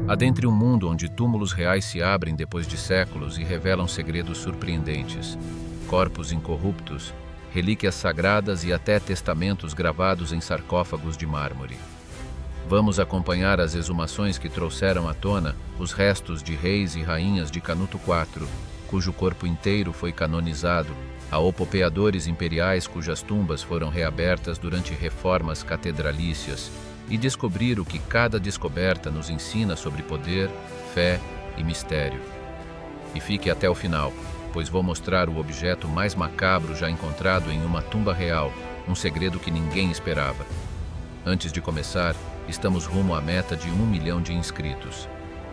Adentre um mundo onde túmulos reais se abrem depois de séculos e revelam segredos surpreendentes. Corpos incorruptos, relíquias sagradas e até testamentos gravados em sarcófagos de mármore. Vamos acompanhar as exumações que trouxeram à tona os restos de reis e rainhas de Canuto IV, cujo corpo inteiro foi canonizado, a opopeadores imperiais cujas tumbas foram reabertas durante reformas catedralícias, e descobrir o que cada descoberta nos ensina sobre poder, fé e mistério. E fique até o final, pois vou mostrar o objeto mais macabro já encontrado em uma tumba real, um segredo que ninguém esperava. Antes de começar, estamos rumo à meta de 1 milhão de inscritos.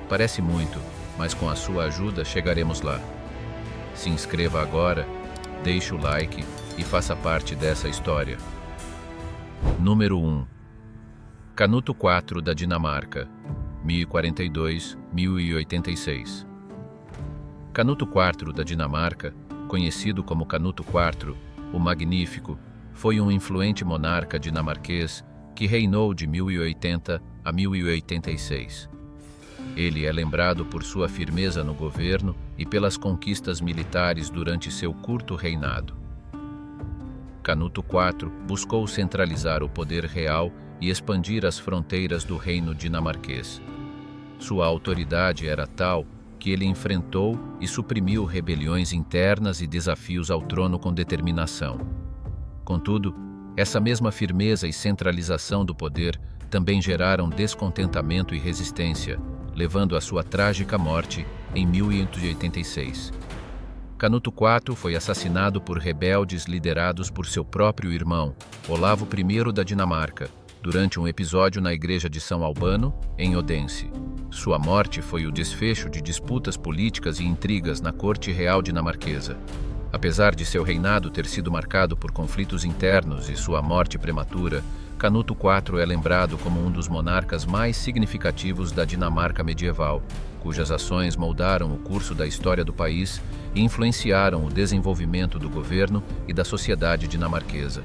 Parece muito, mas com a sua ajuda chegaremos lá. Se inscreva agora, deixe o like e faça parte dessa história. Número 1. Canuto IV da Dinamarca, 1042-1086. Canuto IV da Dinamarca, conhecido como Canuto IV, o Magnífico, foi um influente monarca dinamarquês que reinou de 1080 a 1086. Ele é lembrado por sua firmeza no governo e pelas conquistas militares durante seu curto reinado. Canuto IV buscou centralizar o poder real e expandir as fronteiras do reino dinamarquês. Sua autoridade era tal que ele enfrentou e suprimiu rebeliões internas e desafios ao trono com determinação. Contudo, essa mesma firmeza e centralização do poder também geraram descontentamento e resistência, levando à sua trágica morte em 1186. Canuto IV foi assassinado por rebeldes liderados por seu próprio irmão, Olavo I da Dinamarca, durante um episódio na igreja de São Albano, em Odense. Sua morte foi o desfecho de disputas políticas e intrigas na corte real dinamarquesa. Apesar de seu reinado ter sido marcado por conflitos internos e sua morte prematura, Canuto IV é lembrado como um dos monarcas mais significativos da Dinamarca medieval, cujas ações moldaram o curso da história do país e influenciaram o desenvolvimento do governo e da sociedade dinamarquesa.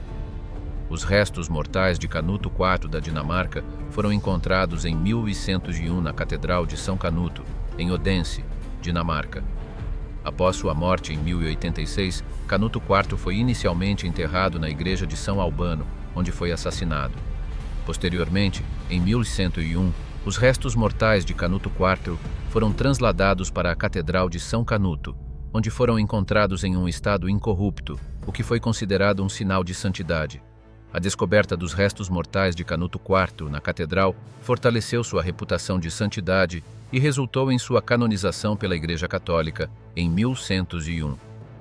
Os restos mortais de Canuto IV da Dinamarca foram encontrados em 1101 na Catedral de São Canuto, em Odense, Dinamarca. Após sua morte em 1086, Canuto IV foi inicialmente enterrado na igreja de São Albano, onde foi assassinado. Posteriormente, em 1101, os restos mortais de Canuto IV foram transladados para a Catedral de São Canuto, onde foram encontrados em um estado incorrupto, o que foi considerado um sinal de santidade. A descoberta dos restos mortais de Canuto IV na catedral fortaleceu sua reputação de santidade e resultou em sua canonização pela Igreja Católica em 1101.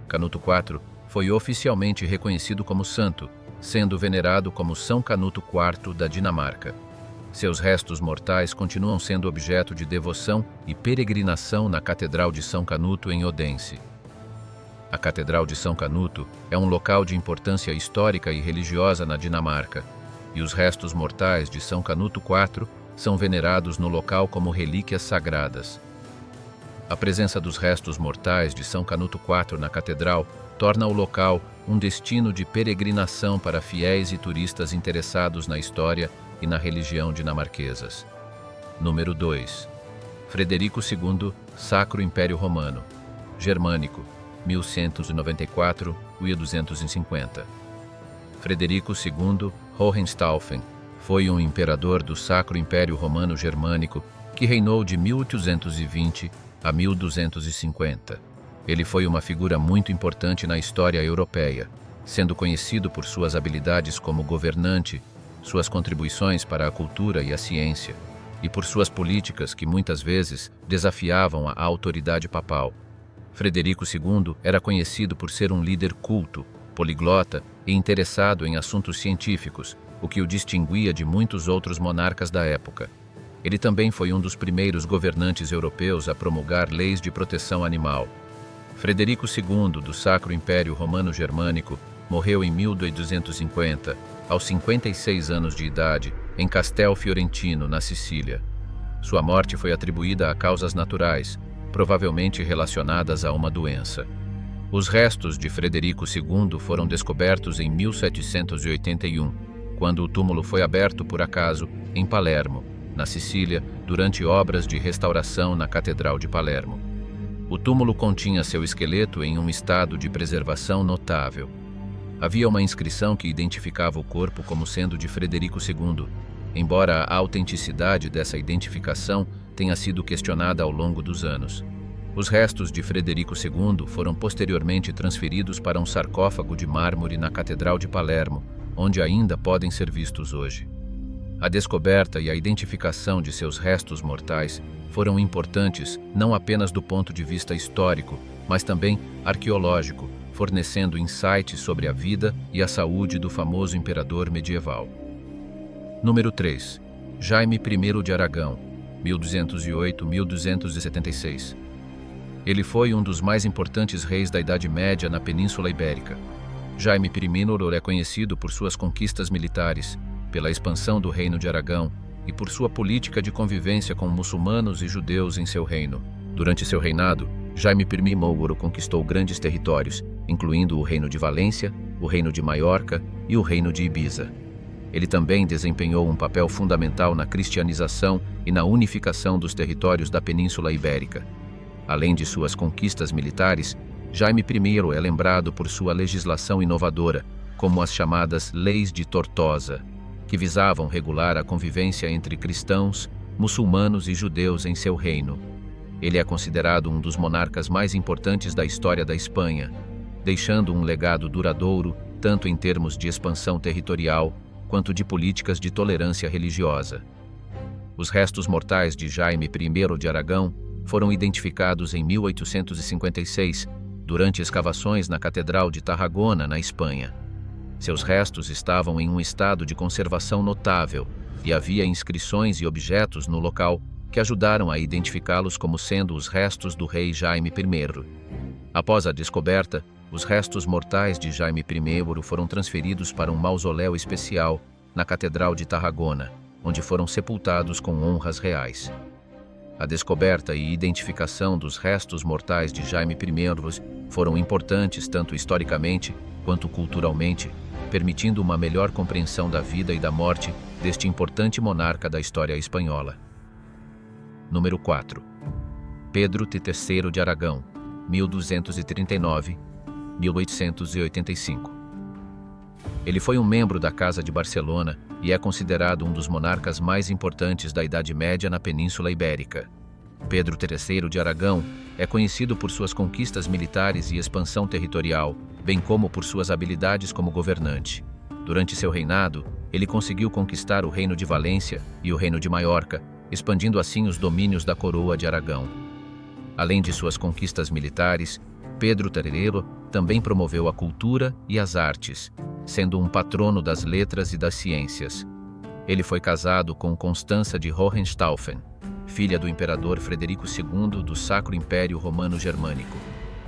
Canuto IV foi oficialmente reconhecido como santo, sendo venerado como São Canuto IV da Dinamarca. Seus restos mortais continuam sendo objeto de devoção e peregrinação na Catedral de São Canuto em Odense. A Catedral de São Canuto é um local de importância histórica e religiosa na Dinamarca, e os restos mortais de São Canuto IV são venerados no local como relíquias sagradas. A presença dos restos mortais de São Canuto IV na catedral torna o local um destino de peregrinação para fiéis e turistas interessados na história e na religião dinamarquesas. Número 2. Frederico II, Sacro Império Romano, Germânico, 1194-1250. Frederico II Hohenstaufen foi um imperador do Sacro Império Romano Germânico que reinou de 1820 a 1250. Ele foi uma figura muito importante na história europeia, sendo conhecido por suas habilidades como governante, suas contribuições para a cultura e a ciência, e por suas políticas que muitas vezes desafiavam a autoridade papal. Frederico II era conhecido por ser um líder culto, poliglota e interessado em assuntos científicos, o que o distinguia de muitos outros monarcas da época. Ele também foi um dos primeiros governantes europeus a promulgar leis de proteção animal. Frederico II, do Sacro Império Romano Germânico, morreu em 1250, aos 56 anos de idade, em Castel Fiorentino, na Sicília. Sua morte foi atribuída a causas naturais, provavelmente relacionadas a uma doença. Os restos de Frederico II foram descobertos em 1781, quando o túmulo foi aberto por acaso em Palermo, na Sicília, durante obras de restauração na Catedral de Palermo. O túmulo continha seu esqueleto em um estado de preservação notável. Havia uma inscrição que identificava o corpo como sendo de Frederico II, embora a autenticidade dessa identificação tenha sido questionada ao longo dos anos. Os restos de Frederico II foram posteriormente transferidos para um sarcófago de mármore na Catedral de Palermo, onde ainda podem ser vistos hoje. A descoberta e a identificação de seus restos mortais foram importantes não apenas do ponto de vista histórico, mas também arqueológico, fornecendo insights sobre a vida e a saúde do famoso imperador medieval. Número 3. Jaime I de Aragão, 1208-1276. Ele foi um dos mais importantes reis da Idade Média na Península Ibérica. Jaime I é conhecido por suas conquistas militares, pela expansão do Reino de Aragão e por sua política de convivência com muçulmanos e judeus em seu reino. Durante seu reinado, Jaime I conquistou grandes territórios, incluindo o Reino de Valência, o Reino de Maiorca e o Reino de Ibiza. Ele também desempenhou um papel fundamental na cristianização e na unificação dos territórios da Península Ibérica. Além de suas conquistas militares, Jaime I é lembrado por sua legislação inovadora, como as chamadas Leis de Tortosa, que visavam regular a convivência entre cristãos, muçulmanos e judeus em seu reino. Ele é considerado um dos monarcas mais importantes da história da Espanha, deixando um legado duradouro tanto em termos de expansão territorial quanto de políticas de tolerância religiosa. Os restos mortais de Jaime I de Aragão foram identificados em 1856, durante escavações na Catedral de Tarragona, na Espanha. Seus restos estavam em um estado de conservação notável e havia inscrições e objetos no local que ajudaram a identificá-los como sendo os restos do rei Jaime I. Após a descoberta, os restos mortais de Jaime I foram transferidos para um mausoléu especial na Catedral de Tarragona, onde foram sepultados com honras reais. A descoberta e identificação dos restos mortais de Jaime I foram importantes tanto historicamente quanto culturalmente, permitindo uma melhor compreensão da vida e da morte deste importante monarca da história espanhola. Número 4. Pedro III de Aragão, 1239-1885. Ele foi um membro da Casa de Barcelona e é considerado um dos monarcas mais importantes da Idade Média na Península Ibérica. Pedro III de Aragão é conhecido por suas conquistas militares e expansão territorial, bem como por suas habilidades como governante. Durante seu reinado, ele conseguiu conquistar o Reino de Valência e o Reino de Maiorca, expandindo assim os domínios da Coroa de Aragão. Além de suas conquistas militares, Pedro III também promoveu a cultura e as artes, sendo um patrono das letras e das ciências. Ele foi casado com Constança de Hohenstaufen, filha do imperador Frederico II do Sacro Império Romano Germânico.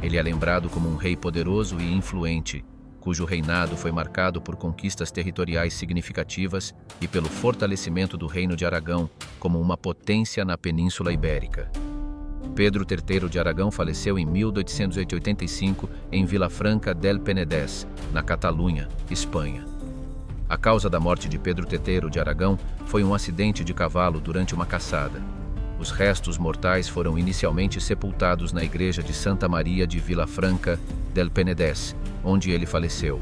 Ele é lembrado como um rei poderoso e influente, cujo reinado foi marcado por conquistas territoriais significativas e pelo fortalecimento do Reino de Aragão como uma potência na Península Ibérica. Pedro III de Aragão faleceu em 1885 em Vilafranca del Penedès, na Catalunha, Espanha. A causa da morte de Pedro III de Aragão foi um acidente de cavalo durante uma caçada. Os restos mortais foram inicialmente sepultados na igreja de Santa Maria de Vilafranca del Penedès, onde ele faleceu.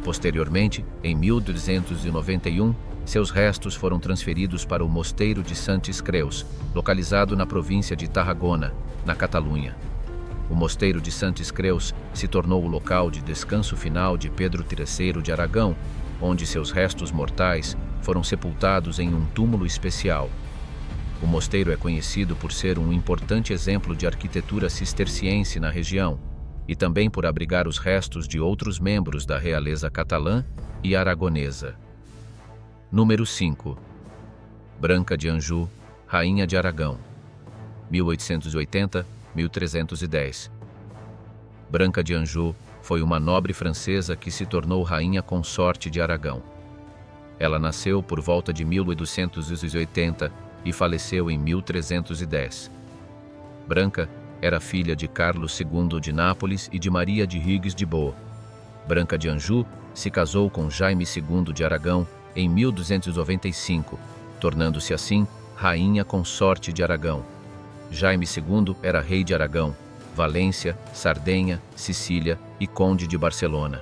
Posteriormente, em 1291, seus restos foram transferidos para o Mosteiro de Santes Creus, localizado na província de Tarragona, na Catalunha. O Mosteiro de Santes Creus se tornou o local de descanso final de Pedro III de Aragão, onde seus restos mortais foram sepultados em um túmulo especial. O mosteiro é conhecido por ser um importante exemplo de arquitetura cisterciense na região e também por abrigar os restos de outros membros da realeza catalã e aragonesa. Número 5. Branca de Anjou, Rainha de Aragão, 1880-1310. Branca de Anjou foi uma nobre francesa que se tornou rainha consorte de Aragão. Ela nasceu por volta de 1880 e faleceu em 1310. Branca era filha de Carlos II de Nápoles e de Maria de Hughes de Boa. Branca de Anjou se casou com Jaime II de Aragão em 1295, tornando-se assim rainha consorte de Aragão. Jaime II era rei de Aragão, Valência, Sardenha, Sicília e conde de Barcelona.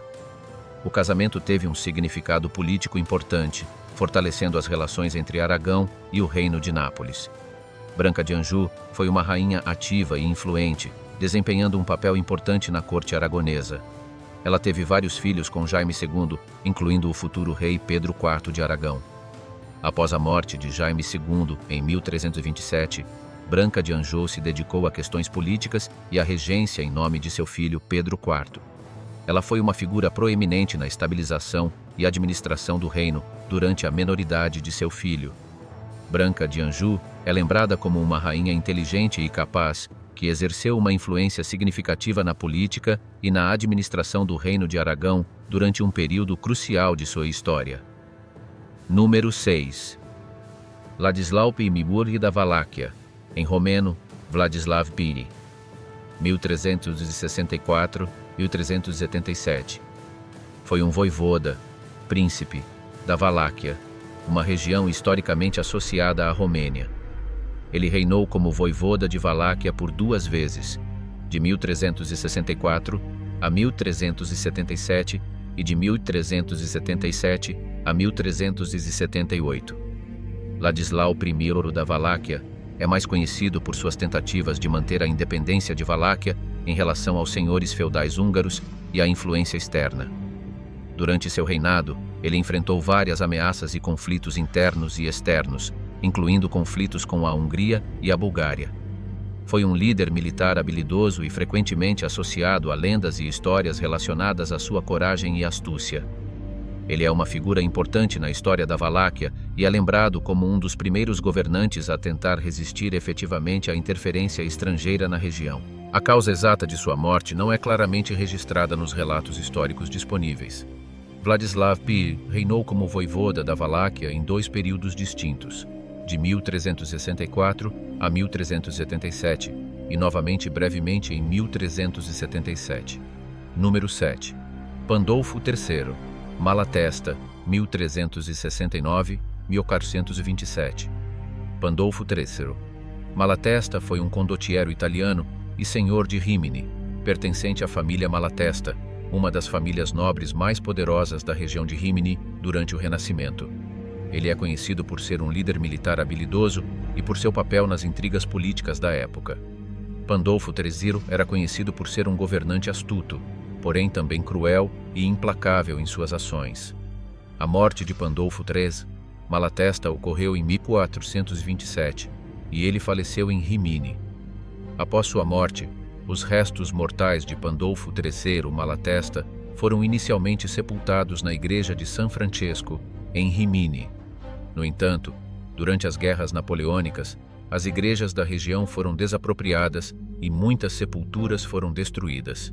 O casamento teve um significado político importante, fortalecendo as relações entre Aragão e o reino de Nápoles. Branca de Anjou foi uma rainha ativa e influente, desempenhando um papel importante na corte aragonesa. Ela teve vários filhos com Jaime II, incluindo o futuro rei Pedro IV de Aragão. Após a morte de Jaime II, em 1327, Branca de Anjou se dedicou a questões políticas e à regência em nome de seu filho Pedro IV. Ela foi uma figura proeminente na estabilização e administração do reino durante a menoridade de seu filho. Branca de Anjou é lembrada como uma rainha inteligente e capaz, que exerceu uma influência significativa na política e na administração do Reino de Aragão durante um período crucial de sua história. Número 6. Ladislau Pimiburi da Valáquia, em romeno, Vladislav Piri, 1364-1377. Foi um voivoda, príncipe, da Valáquia, uma região historicamente associada à Romênia. Ele reinou como voivoda de Valáquia por 2 vezes, de 1364 a 1377 e de 1377 a 1378. Ladislau I da Valáquia é mais conhecido por suas tentativas de manter a independência de Valáquia em relação aos senhores feudais húngaros e à influência externa. Durante seu reinado, ele enfrentou várias ameaças e conflitos internos e externos, incluindo conflitos com a Hungria e a Bulgária. Foi um líder militar habilidoso e frequentemente associado a lendas e histórias relacionadas à sua coragem e astúcia. Ele é uma figura importante na história da Valáquia e é lembrado como um dos primeiros governantes a tentar resistir efetivamente à interferência estrangeira na região. A causa exata de sua morte não é claramente registrada nos relatos históricos disponíveis. Vladislav I reinou como voivoda da Valáquia em 2 períodos distintos, de 1364 a 1377 e novamente brevemente em 1377. Número 7. Pandolfo III, Malatesta, 1369-1427. Pandolfo III. Malatesta foi um condottiero italiano e senhor de Rímini, pertencente à família Malatesta, uma das famílias nobres mais poderosas da região de Rímini durante o Renascimento. Ele é conhecido por ser um líder militar habilidoso e por seu papel nas intrigas políticas da época. Pandolfo III era conhecido por ser um governante astuto, porém também cruel e implacável em suas ações. A morte de Pandolfo III, Malatesta, ocorreu em 1427 e ele faleceu em Rímini. Após sua morte, os restos mortais de Pandolfo III, Malatesta, foram inicialmente sepultados na igreja de San Francesco, em Rímini. No entanto, durante as guerras napoleônicas, as igrejas da região foram desapropriadas e muitas sepulturas foram destruídas.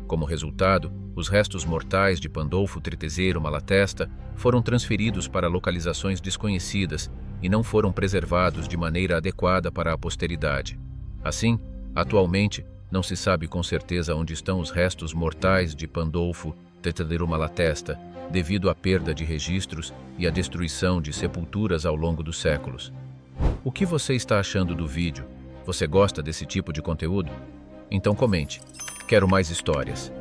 Como resultado, os restos mortais de Pandolfo III, Malatesta, foram transferidos para localizações desconhecidas e não foram preservados de maneira adequada para a posteridade. Assim, atualmente, não se sabe com certeza onde estão os restos mortais de Pandolfo III, Malatesta, devido à perda de registros e à destruição de sepulturas ao longo dos séculos. O que você está achando do vídeo? Você gosta desse tipo de conteúdo? Então comente. Quero mais histórias.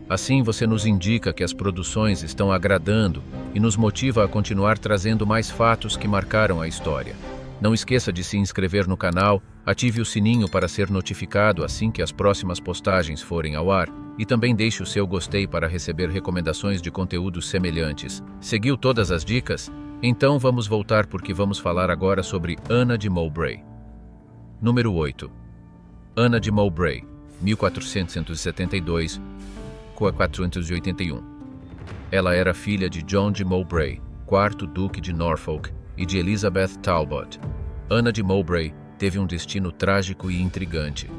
Assim você nos indica que as produções estão agradando e nos motiva a continuar trazendo mais fatos que marcaram a história. Não esqueça de se inscrever no canal, ative o sininho para ser notificado assim que as próximas postagens forem ao ar e também deixe o seu gostei para receber recomendações de conteúdos semelhantes. Seguiu todas as dicas? Então vamos voltar porque vamos falar agora sobre Ana de Mowbray. Número 8. Ana de Mowbray, 1472-1481. Ela era filha de John de Mowbray, 4º Duque de Norfolk, e de Elizabeth Talbot. Ana de Mowbray teve um destino trágico e intrigante.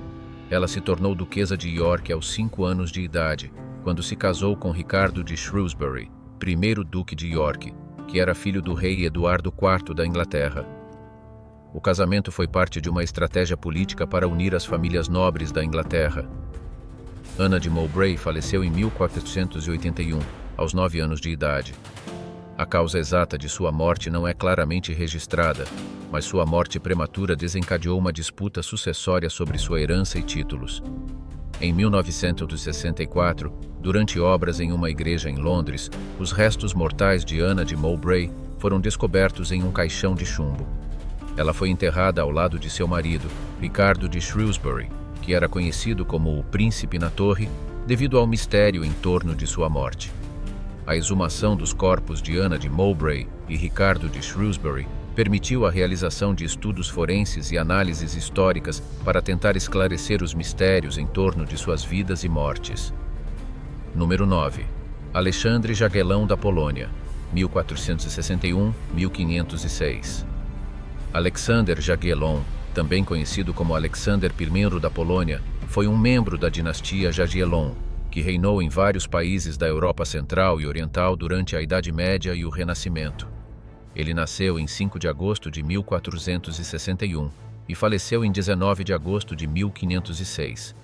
Ela se tornou duquesa de York aos 5 anos de idade, quando se casou com Ricardo de Shrewsbury, 1º Duque de York, que era filho do rei Eduardo IV da Inglaterra. O casamento foi parte de uma estratégia política para unir as famílias nobres da Inglaterra. Ana de Mowbray faleceu em 1481, aos 9 anos de idade. A causa exata de sua morte não é claramente registrada, mas sua morte prematura desencadeou uma disputa sucessória sobre sua herança e títulos. Em 1964, durante obras em uma igreja em Londres, os restos mortais de Anna de Mowbray foram descobertos em um caixão de chumbo. Ela foi enterrada ao lado de seu marido, Ricardo de Shrewsbury, que era conhecido como o Príncipe na Torre, devido ao mistério em torno de sua morte. A exumação dos corpos de Anna de Mowbray e Ricardo de Shrewsbury permitiu a realização de estudos forenses e análises históricas para tentar esclarecer os mistérios em torno de suas vidas e mortes. Número 9. Alexandre Jagiellon da Polônia, 1461-1506. Alexander Jagiellon, também conhecido como Alexander I da Polônia, foi um membro da dinastia Jagiellon, que reinou em vários países da Europa Central e Oriental durante a Idade Média e o Renascimento. Ele nasceu em 5 de agosto de 1461 e faleceu em 19 de agosto de 1506.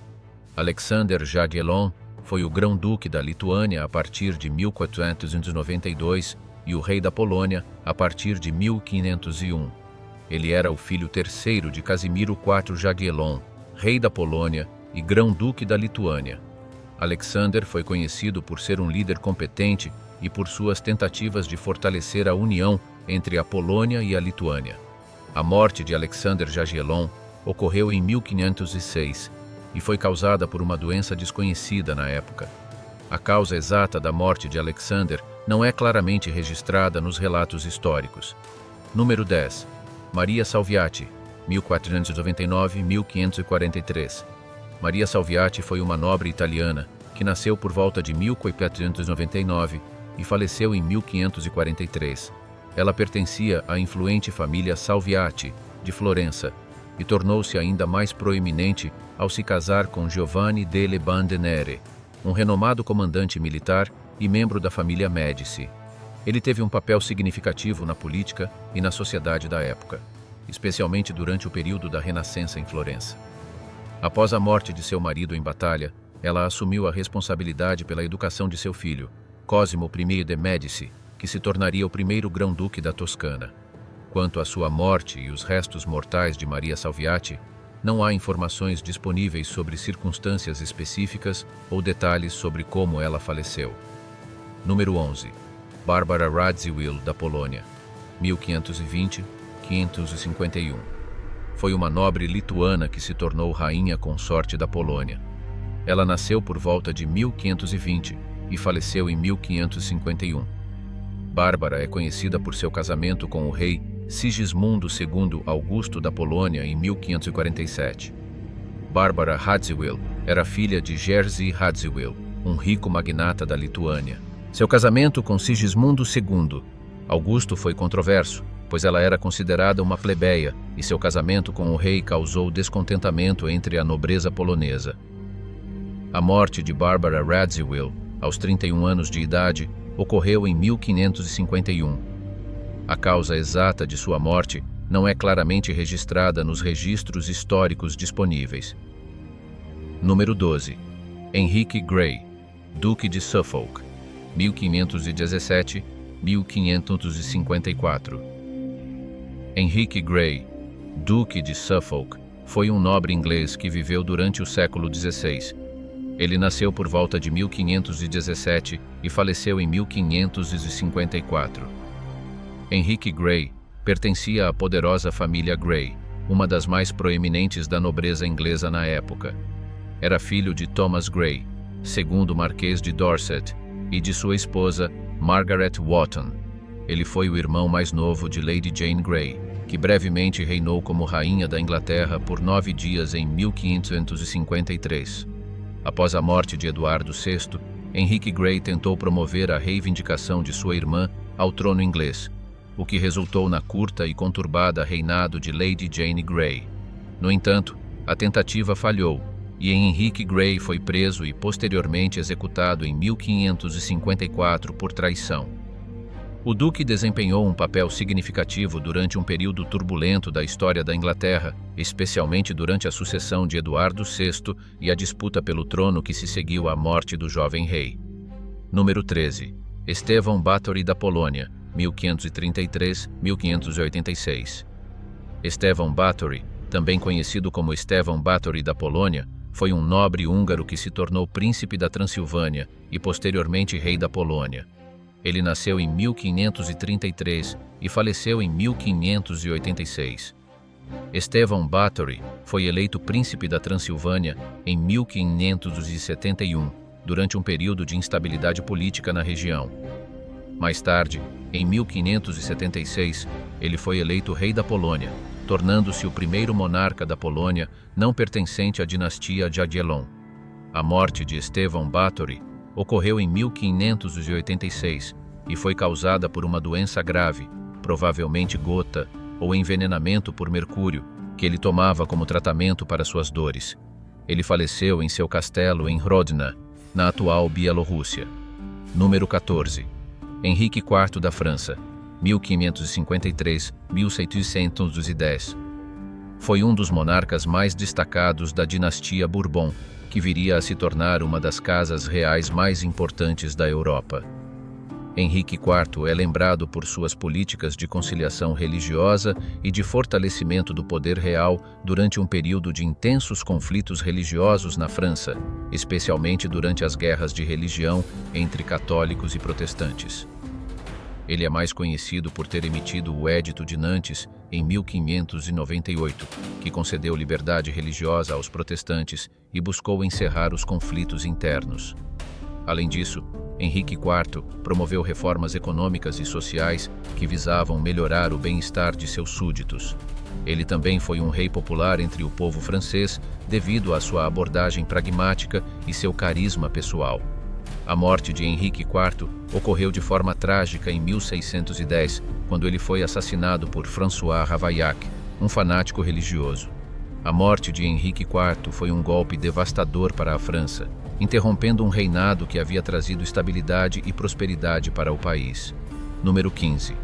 Alexander Jagiellon foi o grão-duque da Lituânia a partir de 1492 e o rei da Polônia a partir de 1501. Ele era o filho terceiro de Casimiro IV Jagiellon, rei da Polônia e grão-duque da Lituânia. Alexander foi conhecido por ser um líder competente e por suas tentativas de fortalecer a união entre a Polônia e a Lituânia. A morte de Alexander Jagiellon ocorreu em 1506 e foi causada por uma doença desconhecida na época. A causa exata da morte de Alexander não é claramente registrada nos relatos históricos. Número 10. Maria Salviati, 1499-1543. Maria Salviati foi uma nobre italiana que nasceu por volta de 1499 e faleceu em 1543. Ela pertencia à influente família Salviati, de Florença, e tornou-se ainda mais proeminente ao se casar com Giovanni delle Bandinere, um renomado comandante militar e membro da família Médici. Ele teve um papel significativo na política e na sociedade da época, especialmente durante o período da Renascença em Florença. Após a morte de seu marido em batalha, ela assumiu a responsabilidade pela educação de seu filho, Cosimo I de Médici, que se tornaria o primeiro grão-duque da Toscana. Quanto à sua morte e os restos mortais de Maria Salviati, não há informações disponíveis sobre circunstâncias específicas ou detalhes sobre como ela faleceu. Número 11. Bárbara Radziwiłł da Polônia, 1520-551. Foi uma nobre lituana que se tornou rainha consorte da Polônia. Ela nasceu por volta de 1520 e faleceu em 1551. Bárbara é conhecida por seu casamento com o rei Sigismundo II Augusto da Polônia em 1547. Bárbara Radziwiłł era filha de Jerzy Radziwiłł, um rico magnata da Lituânia. Seu casamento com Sigismundo II Augusto foi controverso, pois ela era considerada uma plebeia e seu casamento com o rei causou descontentamento entre a nobreza polonesa. A morte de Bárbara Radziwiłł, aos 31 anos de idade, ocorreu em 1551. A causa exata de sua morte não é claramente registrada nos registros históricos disponíveis. Número 12. Henrique Grey, Duque de Suffolk, 1517-1554. Henrique Grey, Duque de Suffolk, foi um nobre inglês que viveu durante o século XVI. Ele nasceu por volta de 1517 e faleceu em 1554. Henrique Grey pertencia à poderosa família Grey, uma das mais proeminentes da nobreza inglesa na época. Era filho de Thomas Grey, segundo Marquês de Dorset, e de sua esposa, Margaret Wotton. Ele foi o irmão mais novo de Lady Jane Grey, que brevemente reinou como rainha da Inglaterra por 9 dias em 1553. Após a morte de Eduardo VI, Henrique Grey tentou promover a reivindicação de sua irmã ao trono inglês, o que resultou na curta e conturbada reinado de Lady Jane Grey. No entanto, a tentativa falhou, e Henrique Grey foi preso e posteriormente executado em 1554 por traição. O duque desempenhou um papel significativo durante um período turbulento da história da Inglaterra, especialmente durante a sucessão de Eduardo VI e a disputa pelo trono que se seguiu à morte do jovem rei. Número 13. Estevão Báthory da Polônia, 1533-1586. Estevão Báthory, também conhecido como Estevão Báthory da Polônia, foi um nobre húngaro que se tornou príncipe da Transilvânia e posteriormente rei da Polônia. Ele nasceu em 1533 e faleceu em 1586. Estevão Báthory foi eleito príncipe da Transilvânia em 1571, durante um período de instabilidade política na região. Mais tarde, em 1576, ele foi eleito rei da Polônia, tornando-se o primeiro monarca da Polônia não pertencente à dinastia Jagiellon. A morte de Estevão Báthory ocorreu em 1586 e foi causada por uma doença grave, provavelmente gota ou envenenamento por mercúrio, que ele tomava como tratamento para suas dores. Ele faleceu em seu castelo em Hrodna, na atual Bielorrússia. Número 14. Henrique IV da França, 1553-1610. Foi um dos monarcas mais destacados da dinastia Bourbon, que viria a se tornar uma das casas reais mais importantes da Europa. Henrique IV é lembrado por suas políticas de conciliação religiosa e de fortalecimento do poder real durante um período de intensos conflitos religiosos na França, especialmente durante as guerras de religião entre católicos e protestantes. Ele é mais conhecido por ter emitido o Edito de Nantes em 1598, que concedeu liberdade religiosa aos protestantes e buscou encerrar os conflitos internos. Além disso, Henrique IV promoveu reformas econômicas e sociais que visavam melhorar o bem-estar de seus súditos. Ele também foi um rei popular entre o povo francês devido à sua abordagem pragmática e seu carisma pessoal. A morte de Henrique IV ocorreu de forma trágica em 1610, quando ele foi assassinado por François Ravaillac, um fanático religioso. A morte de Henrique IV foi um golpe devastador para a França, interrompendo um reinado que havia trazido estabilidade e prosperidade para o país. Número 15.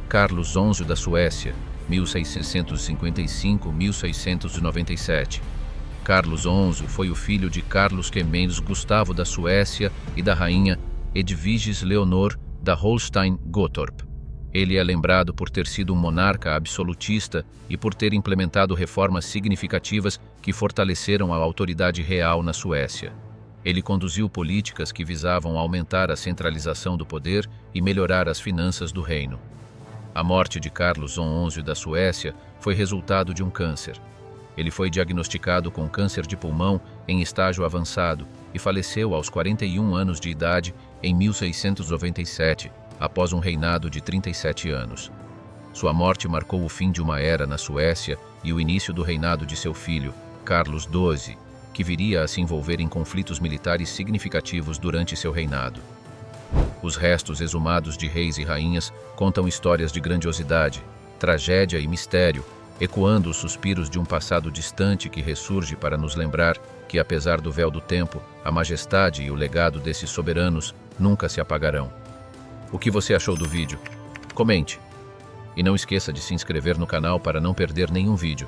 Carlos XI da Suécia, 1655-1697. Carlos XI foi o filho de Carlos Quemens Gustavo da Suécia e da rainha Edviges Leonor da Holstein-Gottorp. Ele é lembrado por ter sido um monarca absolutista e por ter implementado reformas significativas que fortaleceram a autoridade real na Suécia. Ele conduziu políticas que visavam aumentar a centralização do poder e melhorar as finanças do reino. A morte de Carlos XI da Suécia foi resultado de um câncer. Ele foi diagnosticado com câncer de pulmão em estágio avançado e faleceu aos 41 anos de idade em 1697, após um reinado de 37 anos. Sua morte marcou o fim de uma era na Suécia e o início do reinado de seu filho, Carlos XII, que viria a se envolver em conflitos militares significativos durante seu reinado. Os restos exumados de reis e rainhas contam histórias de grandiosidade, tragédia e mistério, ecoando os suspiros de um passado distante que ressurge para nos lembrar que, apesar do véu do tempo, a majestade e o legado desses soberanos nunca se apagarão. O que você achou do vídeo? Comente! E não esqueça de se inscrever no canal para não perder nenhum vídeo.